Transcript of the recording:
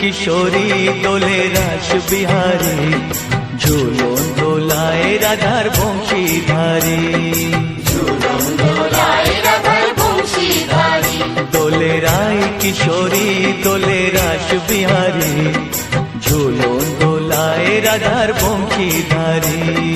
কিশোরী দোলে রাস বিহারী, ঝুলন দোলায় রাধার বংশীধারী। দোলে রায় কিশোরী দোলে রাস বিহারী, ঝুলন দোলায় রাধার বংশীধারী।